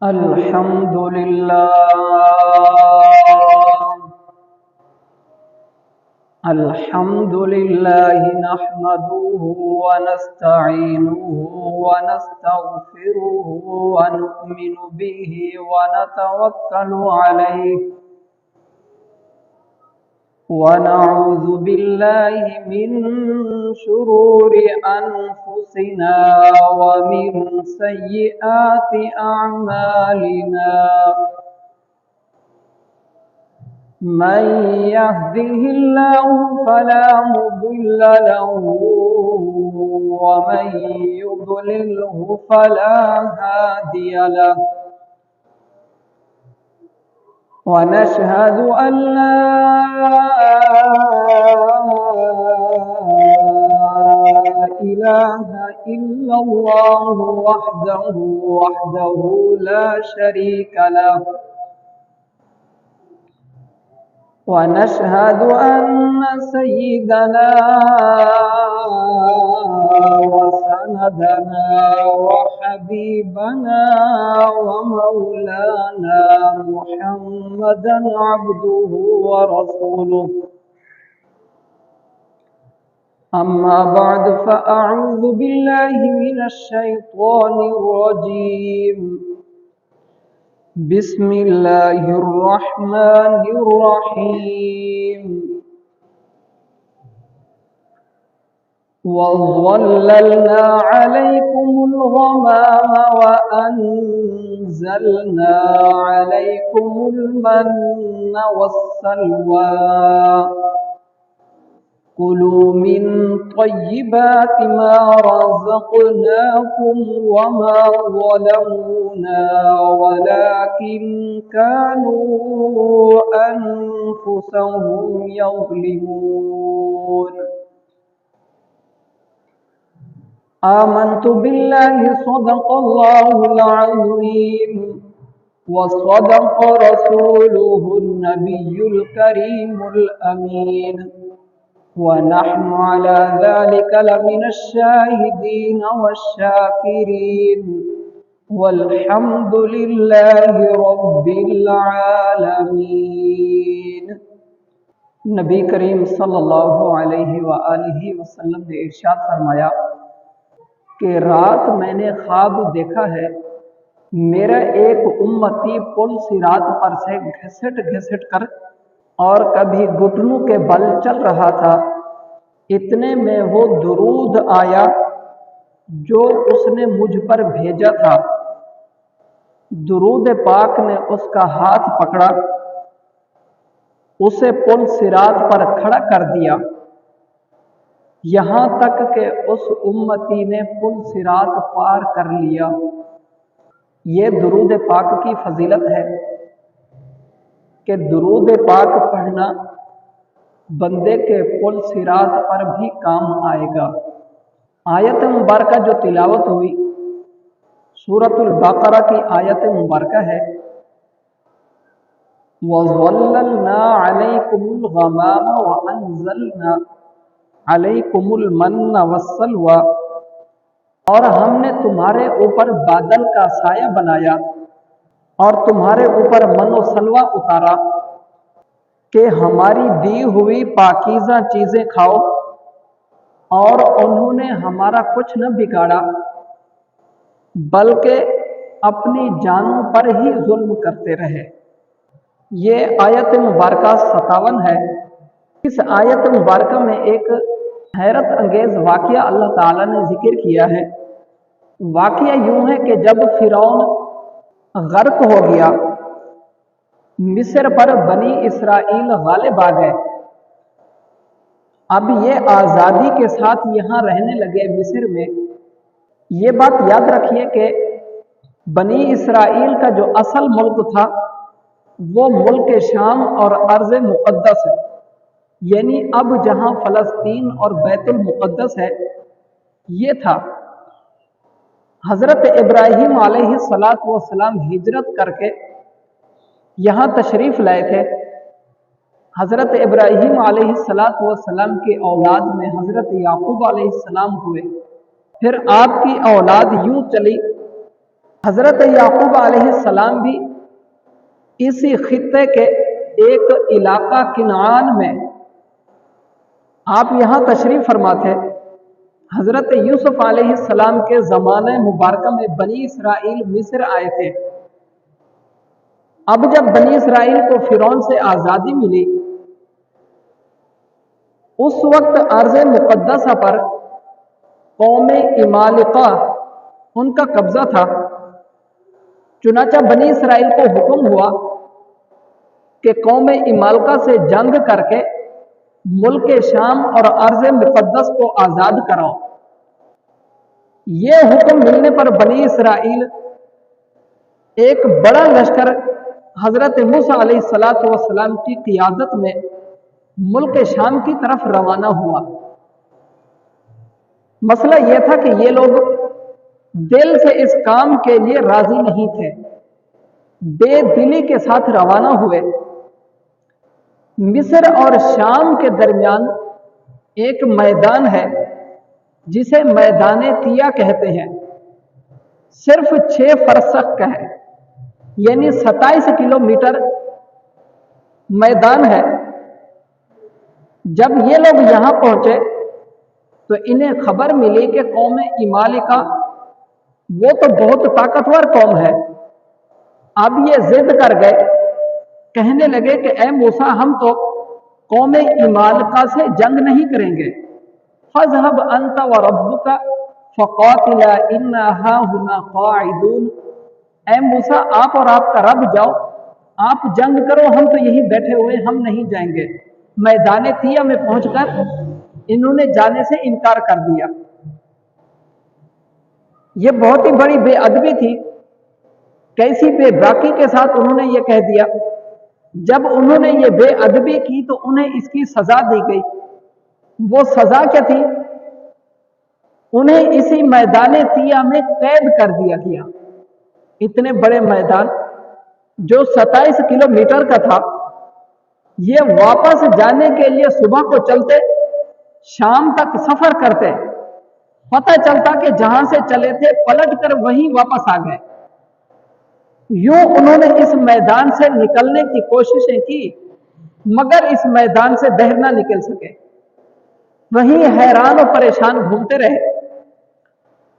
الحمد لله نحمده ونستعينه ونستغفره ونؤمن به ونتوكل عليه ونعوذ بالله من شرور أنفسنا ومن سيئات أعمالنا من يهده الله فلا مضل له ومن يضلله فلا هادي له ونشهد أن لا إله إلا الله وحده لا شريك له ونشهد أن سيدنا وسندنا وحبيبنا ومولانا محمدا عبده ورسوله أما بعد فأعوذ بالله من الشيطان الرجيم بسم الله الرحمن الرحيم وظللنا عليكم الغمام وأنزلنا عليكم المن والسلوى كلوا من طيبات ما رزقناكم وما ظلمونا ولكن كانوا أنفسهم يظلمون آمنت بالله صدق الله العظيم وصدق رسوله النبي الكريم الأمين ونحن على ذلك لمن الشاهدين والشاكرين والحمد لله رب العالمين۔ نبی کریم صلی اللہ علیہ وآلہ وسلم نے ارشاد فرمایا کہ رات میں نے خواب دیکھا ہے، میرا ایک امتی پل صراط پر سے گھسٹ کر اور کبھی گھٹنوں کے بل چل رہا تھا، اتنے میں وہ درود آیا جو اس نے مجھ پر بھیجا تھا۔ درود پاک نے اس کا ہاتھ پکڑا، اسے پل صراط پر کھڑا کر دیا، یہاں تک کہ اس امتی نے پل صراط پار کر لیا۔ یہ درود پاک کی فضیلت ہے کہ درود پاک پڑھنا بندے کے پل صراط پر بھی کام آئے گا۔ آیت مبارکہ جو تلاوت ہوئی سورۃ البقرہ کی آیت مبارکہ ہے، وَظَلَّلْنَا عَلَيْكُمُ الْغَمَامَ وَأَنزَلْنَا عَلَيْكُمُ الْمَنَّ وَالسَّلْوَىٰ، اور ہم نے تمہارے اوپر بادل کا سایہ بنایا اور تمہارے اوپر من و سلوہ اتارا کہ ہماری دی ہوئی پاکیزہ چیزیں کھاؤ، اور انہوں نے ہمارا کچھ نہ بگاڑا بلکہ اپنی جانوں پر ہی ظلم کرتے رہے۔ یہ آیت مبارکہ 57 ہے۔ اس آیت مبارکہ میں ایک حیرت انگیز واقعہ اللہ تعالیٰ نے ذکر کیا ہے۔ واقعہ یوں ہے کہ جب فرعون غرق ہو گیا، مصر پر بنی اسرائیل غالب آ گئے، اب یہ آزادی کے ساتھ یہاں رہنے لگے مصر میں۔ یہ بات یاد رکھیے کہ بنی اسرائیل کا جو اصل ملک تھا وہ ملک شام اور ارض مقدس ہے، یعنی اب جہاں فلسطین اور بیت المقدس ہے یہ تھا۔ حضرت ابراہیم علیہ السلام ہجرت کر کے یہاں تشریف لائے تھے۔ حضرت ابراہیم علیہ السلام کے اولاد میں حضرت یعقوب علیہ السلام ہوئے، پھر آپ کی اولاد یوں چلی حضرت یعقوب علیہ السلام بھی اسی خطے کے ایک علاقہ کنعان میں، آپ یہاں تشریف فرما تھے۔ حضرت یوسف علیہ السلام کے زمانے مبارکہ میں بنی اسرائیل مصر آئے تھے۔ اب جب بنی اسرائیل کو فرعون سے آزادی ملی، اس وقت ارض مقدسہ پر قوم عمالقہ ان کا قبضہ تھا۔ چنانچہ بنی اسرائیل کو حکم ہوا کہ قوم عمالقہ سے جنگ کر کے ملک شام اور ارض مقدس کو آزاد کراؤ۔ یہ حکم ملنے پر بنی اسرائیل ایک بڑا لشکر حضرت موسیٰ علیہ السلام کی قیادت میں ملک شام کی طرف روانہ ہوا۔ مسئلہ یہ تھا کہ یہ لوگ دل سے اس کام کے لیے راضی نہیں تھے، بے دلی کے ساتھ روانہ ہوئے۔ مصر اور شام کے درمیان ایک میدان ہے جسے میدان تیا کہتے ہیں، صرف 6 فرسخ کا ہے، یعنی 27 کلومیٹر میدان ہے۔ جب یہ لوگ یہاں پہنچے تو انہیں خبر ملی کہ قوم عمالقہ وہ تو بہت طاقتور قوم ہے۔ اب یہ ضد کر گئے، کہنے لگے کہ اے موسیٰ، ہم تو قوم عمالقہ سے جنگ نہیں کریں گے، فَاذْهَبْ أَنْتَ وَرَبُّكَ فَقَاتِلَا إِنَّا هَاهُنَا قَاعِدُونَ۔ اے موسیٰ، آپ اور آپ کا رب جاؤ، آپ جنگ کرو، ہم تو یہی بیٹھے ہوئے، ہم نہیں جائیں گے۔ میدان تیا میں پہنچ کر انہوں نے جانے سے انکار کر دیا۔ یہ بہت ہی بڑی بے ادبی تھی، کیسی بے باکی کے ساتھ انہوں نے یہ کہہ دیا۔ جب انہوں نے یہ بے ادبی کی تو انہیں اس کی سزا دی گئی۔ وہ سزا کیا تھی؟ انہیں اسی میدان تیا میں قید کر دیا گیا۔ اتنے بڑے میدان جو 27 کلومیٹر کا تھا، یہ واپس جانے کے لیے صبح کو چلتے، شام تک سفر کرتے، پتہ چلتا کہ جہاں سے چلے تھے پلٹ کر وہیں واپس آ گئے۔ یوں انہوں نے اس میدان سے نکلنے کی کوششیں کی، مگر اس میدان سے باہر نہ نکل سکے، وہیں حیران و پریشان گھومتے رہے۔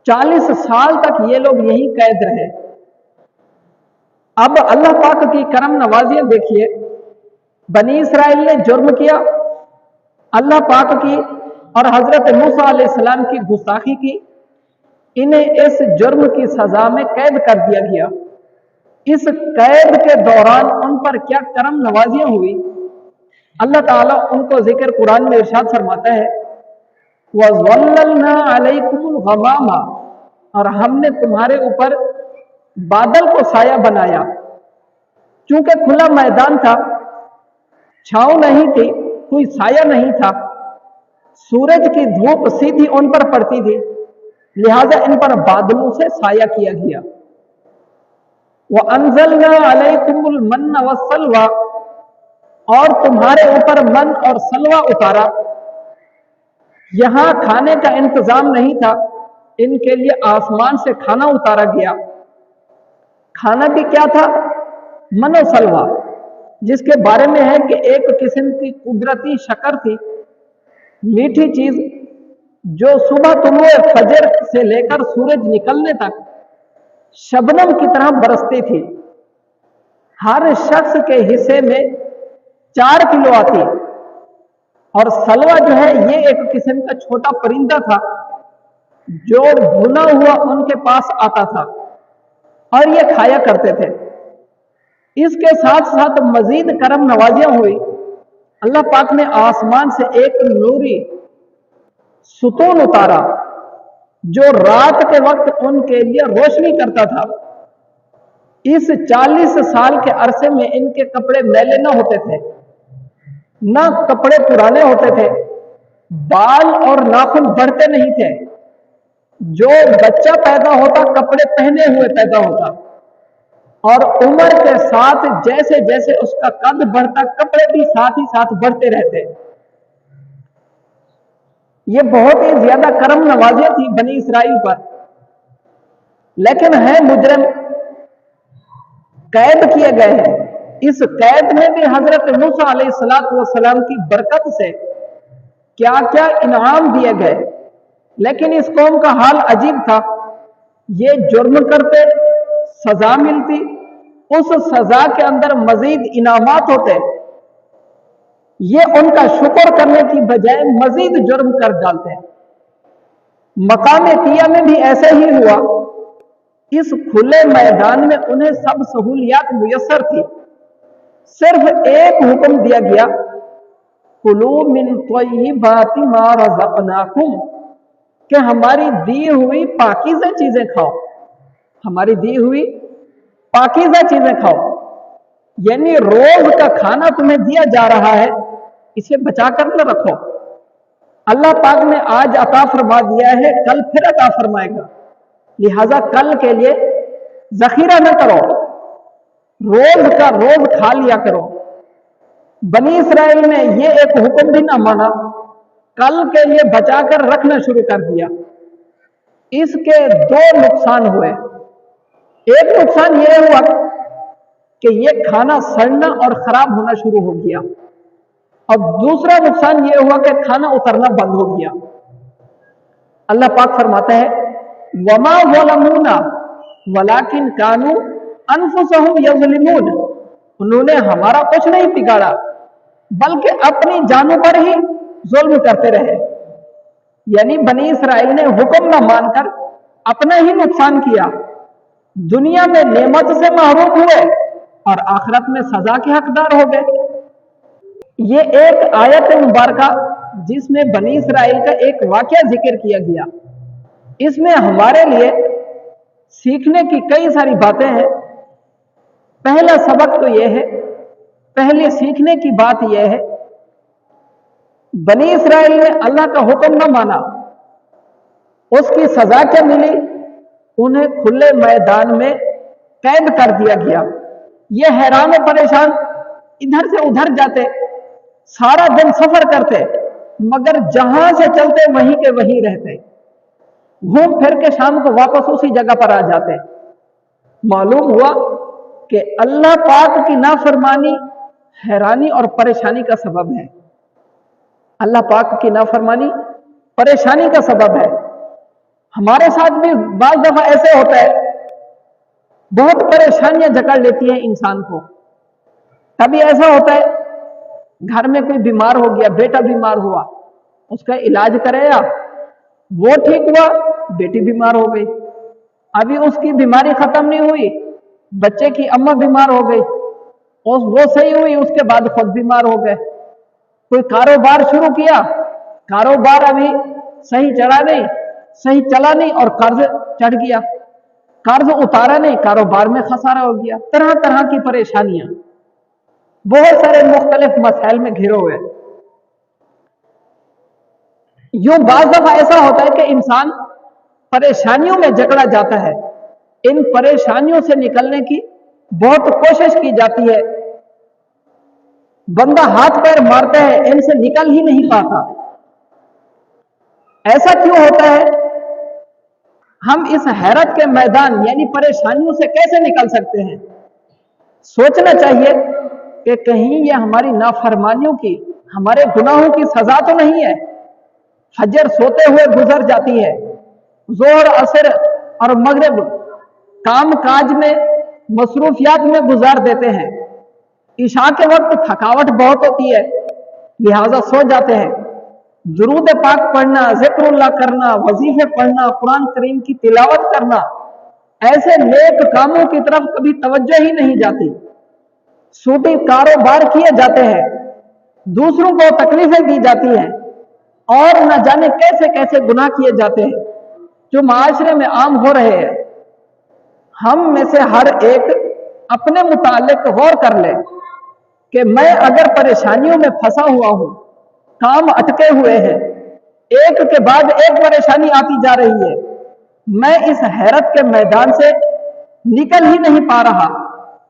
40 سال تک یہ لوگ یہیں قید رہے۔ اب اللہ پاک کی کرم نوازیاں دیکھیے، بنی اسرائیل نے جرم کیا، اللہ پاک کی اور حضرت موسیٰ علیہ السلام کی گستاخی کی، انہیں اس جرم کی سزا میں قید کر دیا گیا۔ اس قید کے دوران ان پر کیا کرم نوازیاں ہوئی، اللہ تعالیٰ ان کو ذکر قرآن میں ارشاد فرماتا ہے، وَظَلَّلْنَا عَلَيْكُمُ الْغَمَامَ، اور ہم نے تمہارے اوپر بادل کو سایہ بنایا۔ چونکہ کھلا میدان تھا، چھاؤں نہیں تھی، کوئی سایہ نہیں تھا، سورج کی دھوپ سیدھی ان پر پڑتی تھی، لہذا ان پر بادلوں سے سایہ کیا گیا۔ وَأَنزَلْنَا عَلَيْكُمُ الْمَنَّ وَالسَّلْوَىٰ، اور تمہارے اوپر من اور سلوہ اتارا۔ یہاں کھانے کا انتظام نہیں تھا، ان کے لیے آسمان سے کھانا اتارا گیا۔ کھانا بھی کیا تھا؟ من و سلوہ، جس کے بارے میں ہے کہ ایک قسم کی قدرتی شکر تھی، میٹھی چیز جو صبح طلوع فجر سے لے کر سورج نکلنے تک شبنم کی طرح برستی تھی۔ ہر شخص کے حصے میں 4 کلو آتی، اور سلوہ جو ہے یہ ایک قسم کا چھوٹا پرندہ تھا جو بھنا ہوا ان کے پاس آتا تھا اور یہ کھایا کرتے تھے۔ اس کے ساتھ ساتھ مزید کرم نوازیاں ہوئی، اللہ پاک نے آسمان سے ایک نوری ستون اتارا جو رات کے وقت ان کے لیے روشنی کرتا تھا۔ اس 40 سال کے عرصے میں ان کے کپڑے میلے نہ ہوتے تھے، نہ کپڑے پرانے ہوتے تھے، بال اور ناخن بڑھتے نہیں تھے۔ جو بچہ پیدا ہوتا کپڑے پہنے ہوئے پیدا ہوتا، اور عمر کے ساتھ جیسے جیسے اس کا قد بڑھتا کپڑے بھی ساتھ ہی ساتھ بڑھتے رہتے۔ یہ بہت ہی زیادہ کرم نوازیاں تھی بنی اسرائیل پر، लेकिन है मुजरिम, कैद किए गए हैं। इस कैद में भी हजरत मूसा अलैहिस्सलाम की बरकत से क्या क्या इनाम दिए गए। लेकिन इस कौम का हाल अजीब था, ये जुर्म करते, सजा मिलती, उस सजा के अंदर मजीद इनामात होते, ये उनका शुक्र करने की बजाय मजीद जुर्म कर डालते हैं। मकाम तिया में भी ऐसे ही हुआ। इस खुले मैदान में उन्हें सब सहूलियात मुयस्सर थी, सिर्फ एक हुक्म दिया गया, कुलू मिन तय्यिबाति मा रज़क़नाकुम, कि हमारी दी हुई पाकीज़ा चीजें खाओ, हमारी दी हुई पाकीज़ा चीजें खाओ। यानी रोज का खाना तुम्हें दिया जा रहा है, इसे बचा कर न रखो। अल्लाह पाक ने आज अता फरमा दिया है, कल फिर अता फरमाएगा, लिहाजा कल के लिए जखीरा न करो, रोज का रोज खा लिया करो। बनी इसराइल ने ये एक हुक्म भी ना माना, कल के लिए बचाकर रखना शुरू कर दिया। इसके दो नुकसान हुए। एक नुकसान यह हुआ कि यह खाना सड़ना और खराब होना शुरू हो गया, और दूसरा नुकसान यह हुआ कि खाना उतरना बंद हो गया। अल्लाह पाक फरमाता है, वमा ज़लमूना वलाकिन कानू अनफुसहुम यज़लिमून, उन्होंने हमारा कुछ नहीं बिगाड़ा बल्कि अपनी जानों पर ही जुल्म करते रहे। यानी बनी इसराइल ने हुक्म न मानकर अपना ही नुकसान किया, दुनिया में नेमत से महरूम हुए और आखिरत में सजा के हकदार हो गए। ये एक आयत मुबारका जिसमें बनी इसराइल का एक वाकया जिक्र किया गया, इसमें हमारे लिए सीखने की कई सारी बातें हैं। पहला सबक तो यह है, पहले सीखने की बात यह है, बनी इसराइल ने अल्लाह का हुक्म न माना, उसकी सजा क्या मिली? उन्हें खुले मैदान में कैद कर दिया गया। ये हैरान और परेशान इधर से उधर जाते, सारा दिन सफर करते, मगर जहां से चलते वहीं के वहीं रहते, घूम फिर के शाम को वापस उसी जगह पर आ जाते। मालूम हुआ कि अल्लाह पाक की नाफरमानी हैरानी और परेशानी का सबब है। अल्लाह पाक की नाफरमानी परेशानी का सबब है। हमारे साथ भी बाज दफा ऐसे होता है, बहुत परेशानियां जकड़ लेती हैं इंसान को। कभी ऐसा होता है, घर में कोई बीमार हो गया, बेटा बीमार हुआ, उसका इलाज कराया, वो ठीक हुआ, बेटी बीमार हो गई। अभी उसकी बीमारी खत्म नहीं हुई, बच्चे की अम्मा बीमार हो गई, और वो सही हुई, उसके बाद खुद बीमार हो गए। कोई कारोबार शुरू किया, कारोबार अभी सही चला नहीं और कर्ज चढ़ गया, कर्ज उतारा नहीं, कारोबार में खसारा हो गया। तरह तरह की परेशानियां, बहुत सारे मुख्तलिफ मसाइल में घिरे हुए। यूं बाज़ दफा ऐसा होता है कि इंसान परेशानियों में जकड़ा जाता है, इन परेशानियों से निकलने की बहुत कोशिश की जाती है, बंदा हाथ पैर मारता है, इनसे निकल ही नहीं पाता। ऐसा क्यों होता है? हम इस हैरत के मैदान यानी परेशानियों से कैसे निकल सकते हैं? सोचना चाहिए कि कहीं ये हमारी नाफरमानियों की, हमारे गुनाहों की सजा तो नहीं है। फजर सोते हुए गुजर जाती है, जोहर असर और मगरिब काम काज में मसरूफियात में गुजार देते हैं, इशा के वक्त थकावट बहुत होती है, लिहाजा सो जाते हैं। दुरूद पाक पढ़ना, जिक्रुल्लाह करना, वजीफे पढ़ना, कुरान करीम की तिलावत करना, ऐसे नेक कामों की तरफ कभी तवज्जो ही नहीं जाती। सूटी कारोबार किए जाते हैं, दूसरों को तकलीफें दी जाती हैं, और न जाने कैसे कैसे गुनाह किए जाते हैं जो माशरे में आम हो रहे हैं। हम में से हर एक अपने मुतालिक गौर कर ले कि मैं अगर परेशानियों में फंसा हुआ हूं, काम अटके हुए हैं, एक के बाद एक परेशानी आती जा रही है, मैं इस हैरत के मैदान से निकल ही नहीं पा रहा,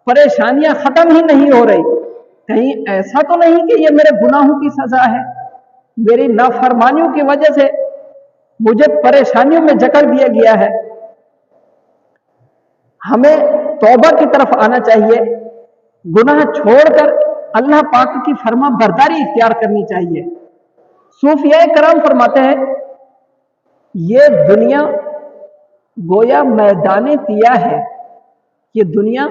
परेशानियां खत्म ही नहीं हो रही, कहीं ऐसा तो नहीं कि ये मेरे गुनाहों की सजा है, मेरी नाफरमानियों की वजह से मुझे परेशानियों में जकड़ दिया गया है। ہمیں توبہ کی طرف آنا چاہیے، گناہ چھوڑ کر اللہ پاک کی فرما برداری اختیار کرنی چاہیے۔ صوفیاء کرام فرماتے ہیں یہ دنیا گویا میدان طیا ہے، یہ دنیا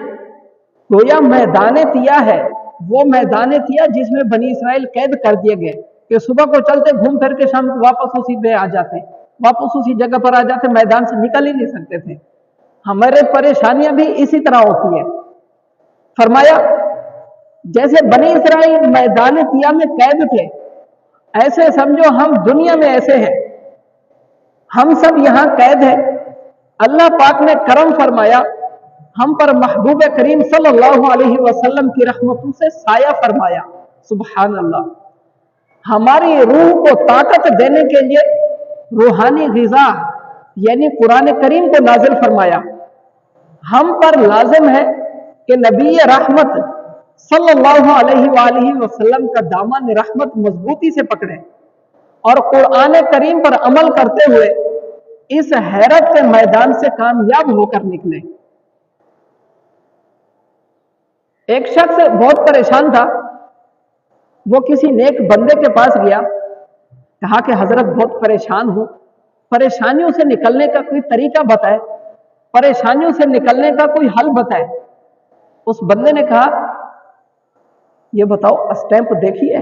گویا میدان طیا ہے، وہ میدان طیا جس میں بنی اسرائیل قید کر دیے گئے کہ صبح کو چلتے گھوم پھر کے شام کو واپس اسی پہ آ جاتے، واپس اسی جگہ پر آ جاتے، میدان سے نکل ہی نہیں سکتے تھے۔ ہمارے پریشانیاں بھی اسی طرح ہوتی ہے۔ فرمایا جیسے بنی اسرائیل میدان طیا میں قید تھے، ایسے سمجھو ہم دنیا میں ایسے ہیں، ہم سب یہاں قید ہیں۔ اللہ پاک نے کرم فرمایا، ہم پر محبوب کریم صلی اللہ علیہ وسلم کی رحمتوں سے سایہ فرمایا۔ سبحان اللہ، ہماری روح کو طاقت دینے کے لیے روحانی غذا یعنی قرآن کریم کو نازل فرمایا۔ ہم پر لازم ہے کہ نبی رحمت صلی اللہ علیہ وآلہ وسلم کا دامن رحمت مضبوطی سے پکڑے اور قرآن کریم پر عمل کرتے ہوئے اس حیرت کے میدان سے کامیاب ہو کر نکلے۔ ایک شخص بہت پریشان تھا، وہ کسی نیک بندے کے پاس گیا، کہا کہ حضرت بہت پریشان ہوں، پریشانیوں سے نکلنے کا کوئی طریقہ بتائے، پریشانیوں سے نکلنے کا کوئی حل بتائے۔ اس بندے نے کہا یہ بتاؤ اسٹیمپ دیکھی ہے،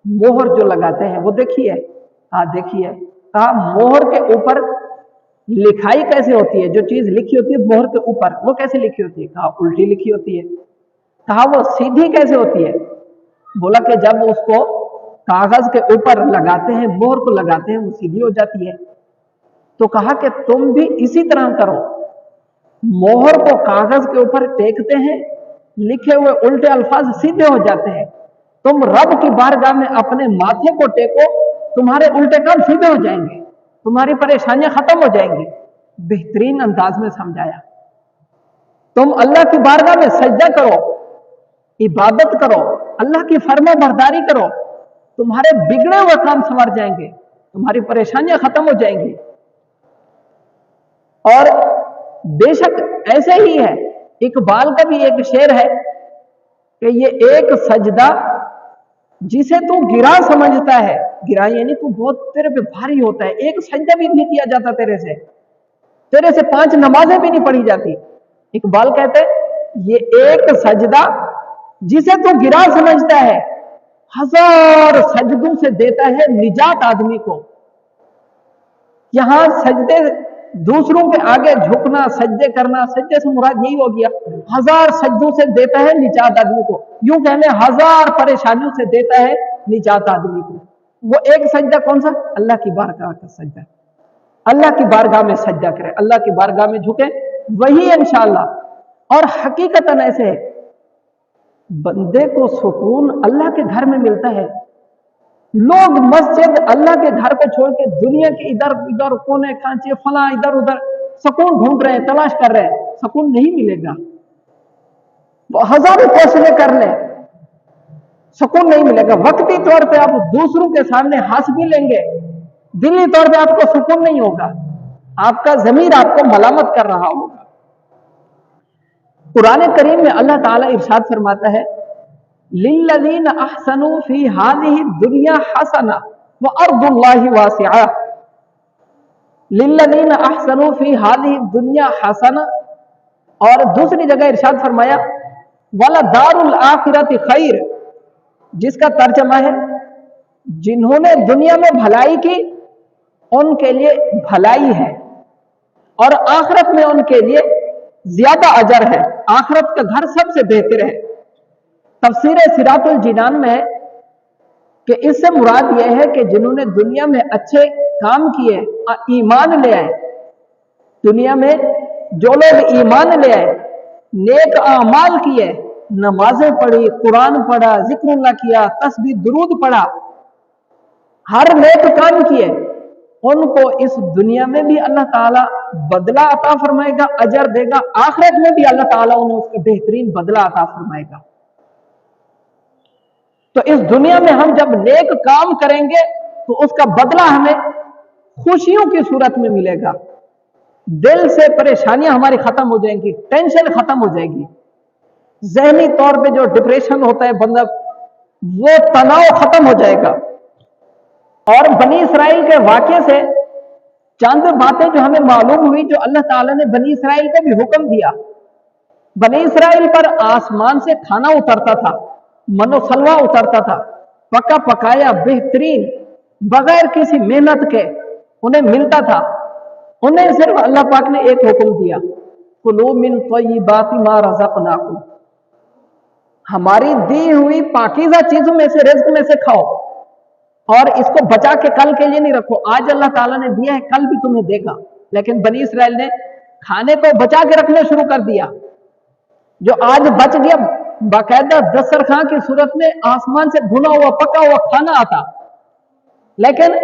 مہر جو لگاتے ہیں وہ دیکھی ہے؟ ہاں دیکھی ہے۔ کہا مہر کے اوپر لکھائی کیسے ہوتی ہے؟ جو چیز لکھی ہوتی ہے مہر کے اوپر وہ کیسے لکھی ہوتی ہے؟ کہا الٹی لکھی ہوتی ہے۔ کہا وہ سیدھی کیسے ہوتی ہے؟ بولا کہ جب اس کو کاغذ کے اوپر لگاتے ہیں، مہر کو لگاتے ہیں، وہ سیدھی ہو جاتی ہے۔ تو کہا کہ تم بھی اسی طرح کرو، مہر کو کاغذ کے اوپر ٹیکتے ہیں، لکھے ہوئے الٹے الفاظ سیدھے ہو جاتے ہیں۔ تم رب کی بارگاہ میں اپنے ماتھے کو ٹیکو، تمہارے الٹے کام سیدھے ہو جائیں گے، تمہاری پریشانیاں ختم ہو جائیں گی۔ بہترین انداز میں سمجھایا۔ تم اللہ کی بارگاہ میں سجدہ کرو، عبادت کرو، اللہ کی فرما برداری کرو، تمہارے بگڑے ہوئے کام سنور جائیں گے، تمہاری پریشانیاں ختم ہو جائیں گی۔ اور بے شک ایسے ہی ہے، اقبال کا بھی ایک شعر ہے کہ یہ ایک سجدہ جسے تو گرا سمجھتا ہے، گرا یعنی تو بہت تیرے پہ بھاری ہوتا ہے، ایک سجدہ بھی نہیں کیا جاتا تیرے سے 5 نمازیں بھی نہیں پڑھی جاتی۔ اقبال کہتے یہ ایک سجدہ جسے تو گرا سمجھتا ہے، 1000 سجدوں سے دیتا ہے نجات آدمی کو۔ یہاں سجدے دوسروں کے آگے جھکنا، سجدے کرنا، سجدے سے مراد یہی ہو گیا 1000 سجدوں سے دیتا ہے نجات آدمی کو، یوں کہنے 1000 پریشانیوں سے دیتا ہے نجات آدمی کو۔ وہ ایک سجدہ کون سا؟ اللہ کی بارگاہ کا سجدہ، اللہ کی بارگاہ میں سجدہ کرے، اللہ کی بارگاہ میں جھکے، وہی انشاءاللہ۔ اور حقیقتاً ایسے ہے، بندے کو سکون اللہ کے گھر میں ملتا ہے۔ لوگ مسجد اللہ کے گھر کو چھوڑ کے دنیا کے ادھر ادھر کونے کانچے فلاں ادھر ادھر سکون ڈھونڈ رہے ہیں، تلاش کر رہے ہیں، سکون نہیں ملے گا۔ وہ ہزاروں کوششیں کر لیں، سکون نہیں ملے گا۔ وقتی طور پہ آپ دوسروں کے سامنے ہنس بھی لیں گے، دلی طور پہ آپ کو سکون نہیں ہوگا، آپ کا ضمیر آپ کو ملامت کر رہا ہوگا۔ قرآن کریم میں اللہ تعالیٰ ارشاد فرماتا ہے لِلَّذِينَ أَحْسَنُوا فِي هَذِهِ الدُّنْيَا حَسَنَةٌ وَأَرْضُ اللَّهِ وَاسِعَةٌ۔ لِلَّذِينَ أَحْسَنُوا فِي هَذِهِ الدُّنْيَا حَسَنَةٌ، اور دوسری جگہ ارشاد فرمایا وَلَدَارُ الْآخِرَةِ خَيْرٌ، جس کا ترجمہ ہے جنہوں نے دنیا میں بھلائی کی ان کے لیے بھلائی ہے، اور آخرت میں ان کے لیے زیادہ اجر ہے، آخرت کا گھر سب سے بہتر ہے۔ تفسیر صراط الجنان میں ہے کہ اس سے مراد یہ ہے کہ جنہوں نے دنیا میں اچھے کام کیے، ایمان لے آئے، دنیا میں جو لوگ ایمان لے آئے، نیک اعمال کیے، نمازیں پڑھی، قرآن پڑھا، ذکر اللہ کیا، تسبیح درود پڑھا، ہر نیک کام کیے، ان کو اس دنیا میں بھی اللہ تعالیٰ بدلہ عطا فرمائے گا، اجر دے گا، آخرت میں بھی اللہ تعالیٰ انہیں اس کا بہترین بدلہ عطا فرمائے گا۔ تو اس دنیا میں ہم جب نیک کام کریں گے تو اس کا بدلہ ہمیں خوشیوں کی صورت میں ملے گا، दिल से परेशानियां हमारी खत्म हो जाएंगी, टेंशन खत्म हो जाएगी, जहनी तौर पे जो डिप्रेशन होता है बंदा, वो तनाव खत्म हो जाएगा। और बनी इसराइल के वाक्य से चंद बातें जो हमें मालूम हुई, जो अल्लाह ताला ने बनी इसराइल को भी हुक्म दिया। बनी इसराइल पर आसमान से खाना उतरता था, मनोसलवा उतरता था, पका पकाया बेहतरीन, बगैर किसी मेहनत के उन्हें मिलता था। उन्हें सिर्फ अल्लाह पाक ने एक हुक्म दिया, कुलू मिन तय्यिबाति मा रज़क़नाकुम, हमारी दी हुई पाकीज़ा चीजों में से, रिज़्क में से खाओ, और इसको बचा के कल के लिए नहीं रखो। आज अल्लाह ताला ने दिया है, कल भी तुम्हें देगा। लेकिन बनी इसराइल ने खाने को बचा के रखना शुरू कर दिया। जो आज बच गया, बाकायदा दस्तरखान की सूरत में आसमान से भुना हुआ पका हुआ खाना आता, लेकिन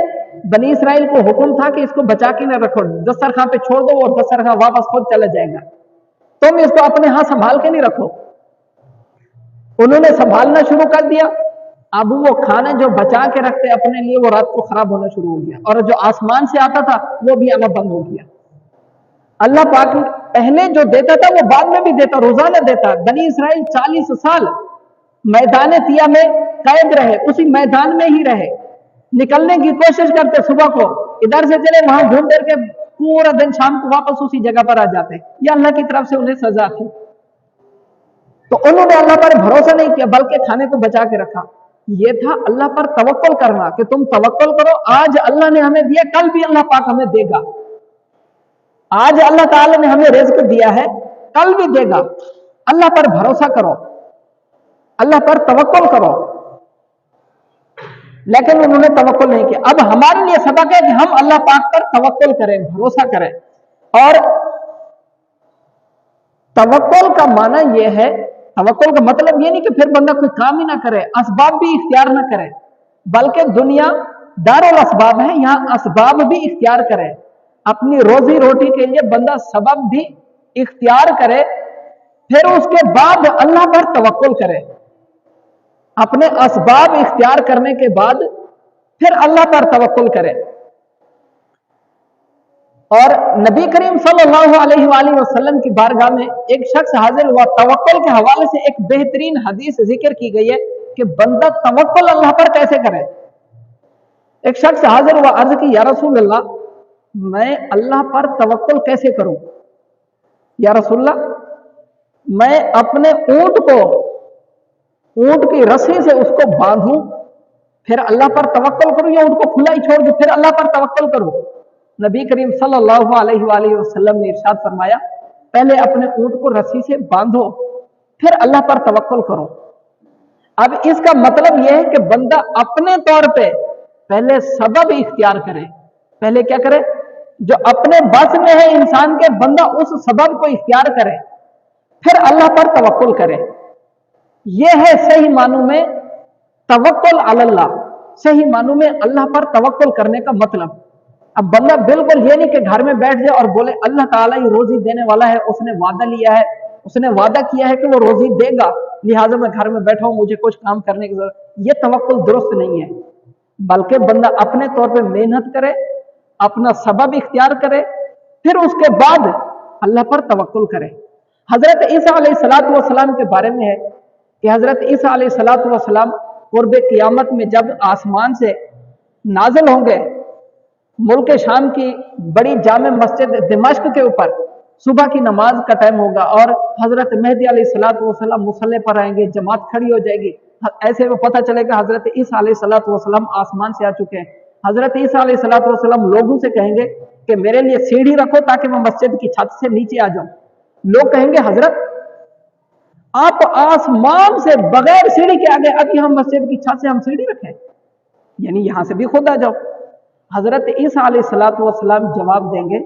बनी इसराइल को हुक्म था कि इसको बचा के न रखो, दस्तरखान पे छोड़ दो और दस्तरखान वापस खुद चला जाएगा, तुम इसको अपने हाथ संभाल के नहीं रखो। उन्होंने संभालना शुरू कर दिया। अब वो खाना जो बचा के रखते अपने लिए, वो रात को खराब होना शुरू हो गया, और जो आसमान से आता था वो भी आना बंद हो गया। अल्लाह पाक पहले जो देता था वो बाद में भी देता, रोजाना देता। बनी इसराइल 40 साल मैदान तिया में कैद रहे, उसी मैदान में ही रहे, निकलने की कोशिश करते, सुबह को इधर से चले वहां घूम फिर के पूरा दिन शाम को वापस उसी जगह पर आ जाते। ये अल्लाह की तरफ से उन्हें सजा थी। तो उन्होंने अल्लाह पर भरोसा नहीं किया, बल्कि खाने को बचा के रखा। ये था अल्लाह पर तवक्कुल करना, कि तुम तवक्कुल करो, आज अल्लाह ने हमें दिया, कल भी अल्लाह पाक हमें देगा। आज अल्लाह ताला ने हमें रिज़्क दिया है, कल भी देगा। अल्लाह पर भरोसा करो, अल्लाह पर तवक्कुल करो। लेकिन उन्होंने तवक्कुल नहीं किया। अब हमारे लिए सबक है कि हम अल्लाह पाक पर तवक्कुल करें, भरोसा करें। और तवक्कुल का माना यह है, तवक्कुल का मतलब ये नहीं कि फिर बंदा कोई काम ही ना करे, असबाब भी इख्तियार ना करे, बल्कि दुनिया दारुल असबाब है, यहां असबाब भी इख्तियार करे। अपनी रोजी रोटी के लिए बंदा सबब भी इख्तियार करे, फिर उसके बाद अल्लाह पर तवक्कुल करे। अपने असबाब इख्तियार करने के बाद फिर अल्लाह पर तवक्कुल करे। और नबी करीम सल्लल्लाहु अलैहि वसल्लम की बारगाह में एक शख्स हाजिर हुआ। तवक्कुल के हवाले से एक बेहतरीन हदीस जिक्र की गई है कि बंदा तवक्कुल अल्लाह पर कैसे करे। एक शख्स हाजिर हुआ, अर्ज की, या रसूल अल्लाह, मैं अल्लाह पर तवक्कुल कैसे करूं? या रसूल अल्लाह, मैं अपने ऊंट को, ऊंट की रस्सी से उसको बांधूं, फिर अल्लाह पर तवक्कुल करूं, या ऊंट को खुला ही छोड़ दूं फिर अल्लाह पर तवक्कुल करूं? नबी करीम सल्लल्लाहु अलैहि वसल्लम ने इरशाद फरमाया, पहले अपने ऊंट को रस्सी से बांधो, फिर अल्लाह पर तवक्कुल करो। अब इसका मतलब यह है कि बंदा अपने तौर पे पहले सबब इख्तियार करे। पहले क्या करे? जो अपने बस में है इंसान के, बंदा उस सबब को इख्तियार करे, फिर अल्लाह पर तवक्कुल करे। यह है सही मानों में तवक्कुल अलल्लाह, सही मानों में अल्लाह पर तवक्कुल करने का मतलब। अब बंदा बिल्कुल ये नहीं कि घर में बैठ जाए और बोले अल्लाह ताला ही रोजी देने वाला है, उसने वादा लिया है, उसने वादा किया है कि वो रोजी देगा, लिहाजा मैं घर में बैठा हूं, मुझे कुछ काम करने की जरूरत। ये तवक्कुल दुरुस्त नहीं है, बल्कि बंदा अपने तौर पे मेहनत करे, अपना सबब इख्तियार करे, फिर उसके बाद अल्लाह पर तवक्कुल करे। हजरत ईसा अलैहिस्सलातु वस्सलाम के बारे में है कि हजरत ईसा अलैहिस्सलातु वस्सलाम कुर्बे क़ियामत में जब आसमान से नाजिल होंगे, मुल्क शाम की बड़ी जामे मस्जिद दिमाश्क के ऊपर सुबह की नमाज का टाइम होगा और हजरत मेहदी अलैहिस्सलातु वस्सलाम मुसल्ले पर आएंगे, जमात खड़ी हो जाएगी। ऐसे में पता चलेगा हजरत ईसा अलैहिस्सलातु वस्सलाम आसमान से आ चुके हैं। हजरत ईसा अलैहिस्सलातु वस्सलाम लोगों से कहेंगे कि मेरे लिए सीढ़ी रखो ताकि मैं मस्जिद की छत से नीचे आ जाऊं। लोग कहेंगे हजरत आप आसमान से बगैर सीढ़ी के आ गए, अब यहां मस्जिद की छत से हम सीढ़ी रखें, यानी यहां से भी खुद आ जाओ। हजरत ईसा अलैहिस्सलातु वस्सलाम जवाब देंगे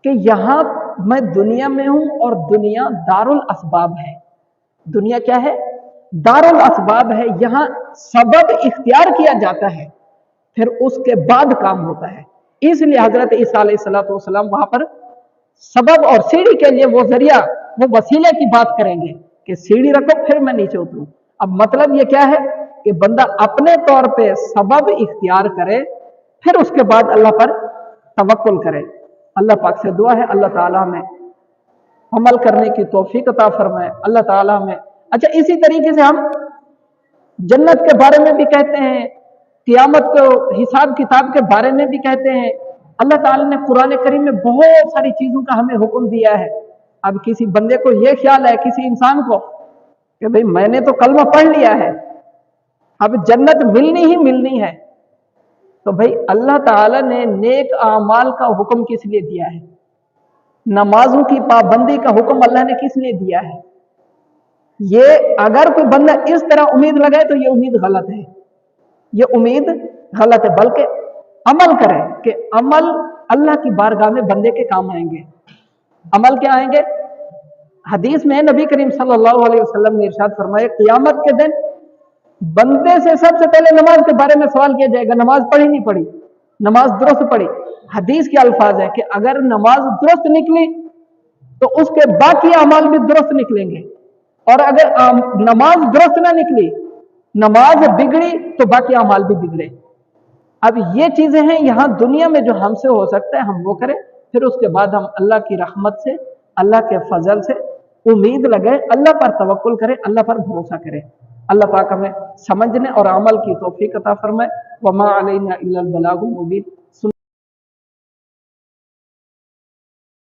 कि यहां मैं दुनिया में हूं और दुनिया दारुल असबाब है। दुनिया क्या है? दारुल असबाब है। यहां सबब इख्तियार किया जाता है, फिर उसके बाद काम होता है। इसलिए हजरत ईसा अलैहिस्सलातु वस्सलाम वहां पर सबब और सीढ़ी के लिए वो जरिया, वो वसीले की बात करेंगे कि सीढ़ी रखो फिर मैं नीचे उतरूं। अब मतलब ये क्या है कि बंदा अपने तौर पे सबब इख्तियार करे, फिर उसके बाद अल्लाह पर तवक्कुल करे। अल्लाह पाक से दुआ है अल्लाह ताला हमें अमल करने की तौफीक अता फरमाए, अल्लाह ताला हमें। अच्छा, इसी तरीके से हम जन्नत के बारे में भी कहते हैं, क़यामत को हिसाब किताब के बारे में भी कहते हैं। अल्लाह ताला ने कुरान करीम में बहुत सारी चीजों का हमें हुक्म दिया है। अब किसी बंदे को यह ख्याल है, किसी इंसान को, कि भाई मैंने तो कलमा पढ़ लिया है, अब जन्नत मिलनी ही मिलनी है, तो भाई अल्लाह ताला ने नेक आमाल का हुक्म किस लिए दिया है? नमाजों की पाबंदी का हुक्म अल्लाह ने किस लिए दिया है? ये अगर कोई बंदा इस तरह उम्मीद लगाए तो ये उम्मीद गलत है, ये उम्मीद गलत है। बल्कि अमल करे कि अमल अल्लाह की बारगाह में बंदे के काम आएंगे। अमल क्या आएंगे? हदीस में नबी करीम सल्लल्लाहु अलैहि वसल्लम ने इरशाद फरमाया, क़यामत के दिन बंदे से सबसे पहले नमाज के बारे में सवाल किया जाएगा, नमाज पढ़ी नहीं पढ़ी, नमाज दुरुस्त पढ़ी। हदीस के अल्फाज है कि अगर नमाज दुरुस्त निकली तो उसके बाकी अमाल भी दुरुस्त निकलेंगे, और अगर नमाज दुरुस्त ना निकली, नमाज बिगड़ी, तो बाकी अमाल भी बिगड़े। अब ये चीजें हैं यहाँ दुनिया में जो हमसे हो सकता है हम वो करें, फिर उसके बाद हम अल्लाह की रहमत से, अल्लाह के फजल से उम्मीद लगाए, अल्लाह पर तवक्कुल करें, अल्लाह पर भरोसा करें। अल्लाह पाक हमें समझने और अमल की तौफीक अता फरमाए। वमा अलैना इल्लल बलागुल मुबीन।